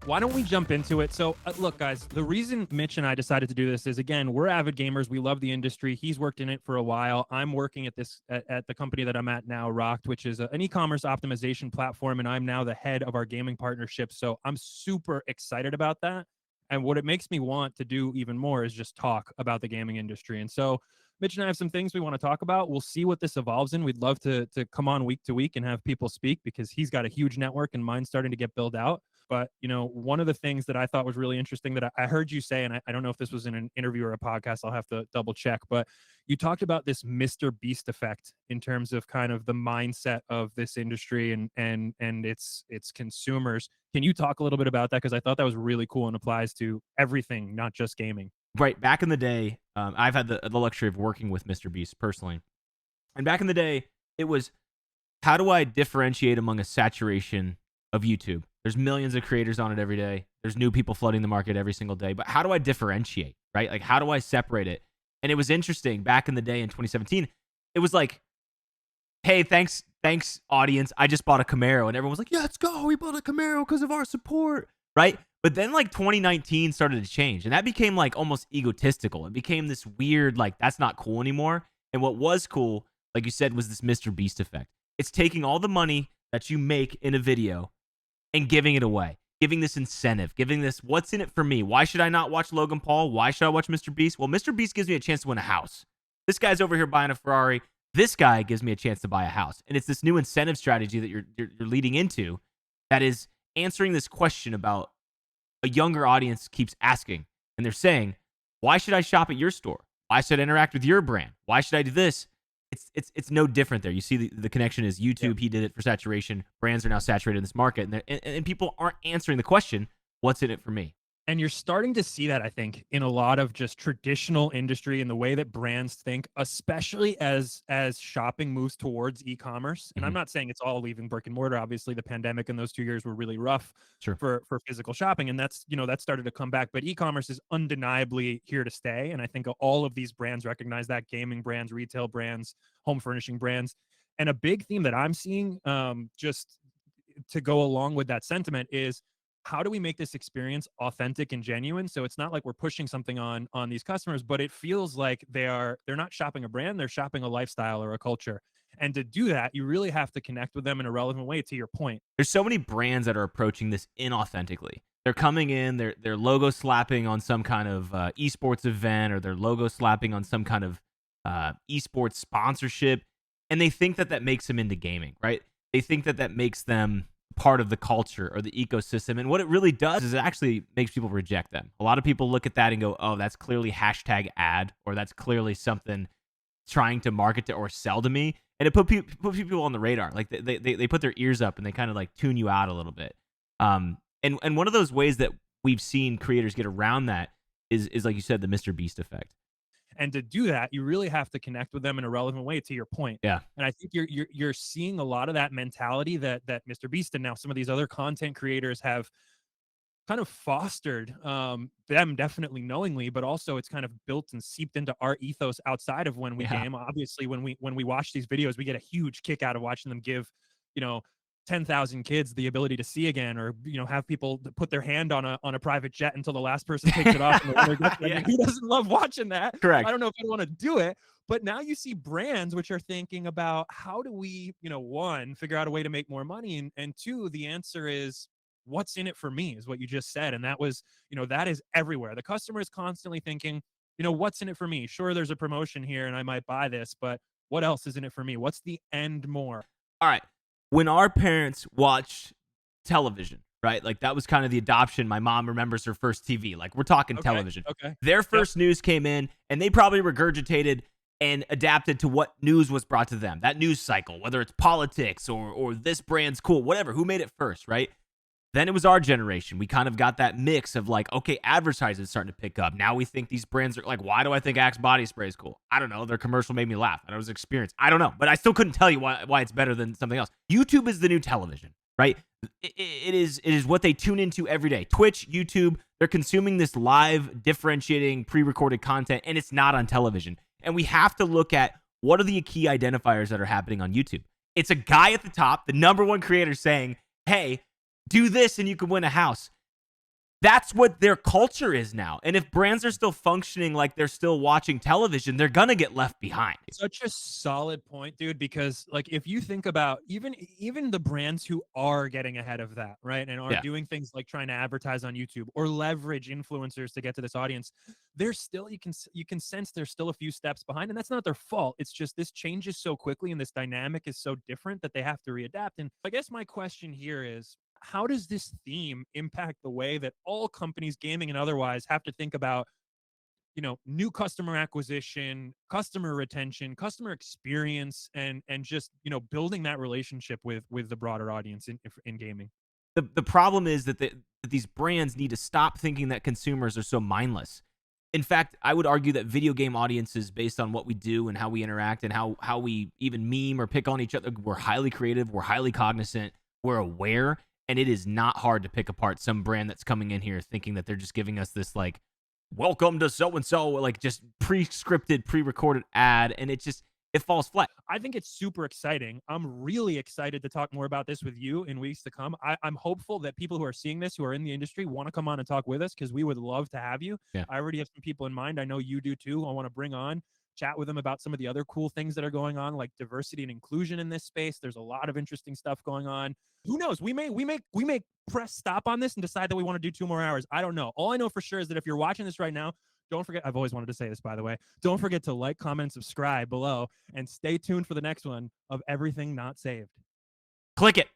Why don't we jump into it? So, look, guys, the reason Mitch and I decided to do this is, again, we're avid gamers. We love the industry. He's worked in it for a while. I'm working at at the company that I'm at now, Rocked, which is an e-commerce optimization platform, and I'm now the head of our gaming partnership. So I'm super excited about that. And what it makes me want to do even more is just talk about the gaming industry. And so Mitch and I have some things we want to talk about. We'll see what this evolves in. We'd love to come on week to week and have people speak because he's got a huge network and mine's starting to get built out. But, one of the things that I thought was really interesting that I heard you say, and I don't know if this was in an interview or a podcast, I'll have to double check, but you talked about this Mr. Beast effect in terms of kind of the mindset of this industry and its consumers. Can you talk a little bit about that? Because I thought that was really cool and applies to everything, not just gaming. Right. Back in the day, I've had the luxury of working with Mr. Beast personally. And back in the day, it was, how do I differentiate among a saturation of YouTube? There's millions of creators on it every day. There's new people flooding the market every single day. But how do I differentiate, right? Like, how do I separate it? And it was interesting back in the day in 2017. It was like, hey, thanks, audience. I just bought a Camaro. And everyone was like, yeah, let's go. We bought a Camaro because of our support, right? But then like 2019 started to change. And that became like almost egotistical. It became this weird, like, that's not cool anymore. And what was cool, like you said, was this Mr. Beast effect. It's taking all the money that you make in a video and giving it away, giving this incentive, giving this, what's in it for me? Why should I not watch Logan Paul? Why should I watch Mr. Beast? Well, Mr. Beast gives me a chance to win a house. This guy's over here buying a Ferrari. This guy gives me a chance to buy a house. And it's this new incentive strategy that you're leading into that is answering this question about a younger audience keeps asking. And they're saying, why should I shop at your store? Why should I interact with your brand? Why should I do this? It's no different there. You see the connection is YouTube. He did it for saturation. Brands are now saturated in this market, and people aren't answering the question, what's in it for me? And you're starting to see that, I think, in a lot of just traditional industry and the way that brands think, especially as shopping moves towards e-commerce. And I'm Mhm. not saying it's all leaving brick and mortar. Obviously, the pandemic and those 2 years were really rough Sure. for physical shopping, and that started to come back. But e-commerce is undeniably here to stay, and I think all of these brands recognize that: gaming brands, retail brands, home furnishing brands. And a big theme that I'm seeing, just to go along with that sentiment, is how do we make this experience authentic and genuine, so it's not like we're pushing something on these customers, but it feels like they're not shopping a brand, they're shopping a lifestyle or a culture. And to do that, you really have to connect with them in a relevant way, to your point. There's so many brands that are approaching this inauthentically. They're coming in, they're logo slapping on some kind of esports event, or they're logo slapping on some kind of esports sponsorship, and they think that makes them into gaming, right? They think that makes them part of the culture or the ecosystem. And what it really does is it actually makes people reject them. A lot of people look at that and go, oh, that's clearly hashtag ad, or that's clearly something trying to market to or sell to me. And it put people on the radar. Like they put their ears up and they kind of like tune you out a little bit. And one of those ways that we've seen creators get around that is like you said, the Mr. Beast effect. And to do that, you really have to connect with them in a relevant way, to your point. Yeah. And I think you're seeing a lot of that mentality that Mr. Beast and now some of these other content creators have kind of fostered, them definitely knowingly, but also it's kind of built and seeped into our ethos outside of when we Yeah. game. Obviously, when we watch these videos, we get a huge kick out of watching them give, you know, 10,000 kids the ability to see again, or have people put their hand on a private jet until the last person takes it off and the winner gets it. I Yeah. mean, who doesn't love watching that? I Correct. don't know if I want to do it, but now you see brands which are thinking about, how do we, one, figure out a way to make more money, and two, the answer is, what's in it for me, is what you just said. And that was, that is everywhere. The customer is constantly thinking, what's in it for me? Sure, there's a promotion here and I might buy this, but what else is in it for me? What's the end more? All right. When our parents watched television, right? Like that was kind of the adoption. My mom remembers her first TV. Like we're talking Okay. television. Okay. Their Yep. first news came in and they probably regurgitated and adapted to what news was brought to them. That news cycle, whether it's politics or this brand's cool, whatever, who made it first, right? Then it was our generation. We kind of got that mix of like, okay, advertising is starting to pick up. Now we think these brands are like, why do I think Axe body spray is cool? I don't know. Their commercial made me laugh. And it was experience. I don't know. But I still couldn't tell you why it's better than something else. YouTube is the new television, right? It is what they tune into every day. Twitch, YouTube, they're consuming this live, differentiating, pre-recorded content, and it's not on television. And we have to look at what are the key identifiers that are happening on YouTube. It's a guy at the top, the number one creator saying, hey, do this and you can win a house. That's what their culture is now. And if brands are still functioning like they're still watching television, they're going to get left behind. Such a solid point, dude, because like if you think about even the brands who are getting ahead of that, right? And are Yeah. doing things like trying to advertise on YouTube or leverage influencers to get to this audience, they're still you can sense they're still a few steps behind, and that's not their fault. It's just this changes so quickly and this dynamic is so different that they have to readapt. And I guess my question here is, how does this theme impact the way that all companies, gaming and otherwise, have to think about, new customer acquisition, customer retention, customer experience, and just, building that relationship with the broader audience in gaming? The problem is that these brands need to stop thinking that consumers are so mindless. In fact, I would argue that video game audiences, based on what we do and how we interact and how we even meme or pick on each other, we're highly creative, we're highly cognizant, we're aware, and it is not hard to pick apart some brand that's coming in here thinking that they're just giving us this like welcome to so and so, like just pre-scripted, pre-recorded ad, and it falls flat. I think it's super exciting. I'm really excited to talk more about this with you in weeks to come. I'm hopeful that people who are seeing this, who are in the industry, want to come on and talk with us because we would love to have you. Yeah. I already have some people in mind. I know you do too. I want to bring on, chat with them about some of the other cool things that are going on, like diversity and inclusion in this space. There's a lot of interesting stuff going on. Who knows? We may press stop on this and decide that we want to do 2 more hours. I don't know. All I know for sure is that if you're watching this right now, don't forget, I've always wanted to say this, by the way. Don't forget to like, comment, and subscribe below, and stay tuned for the next one of Everything Not Saved. Click it.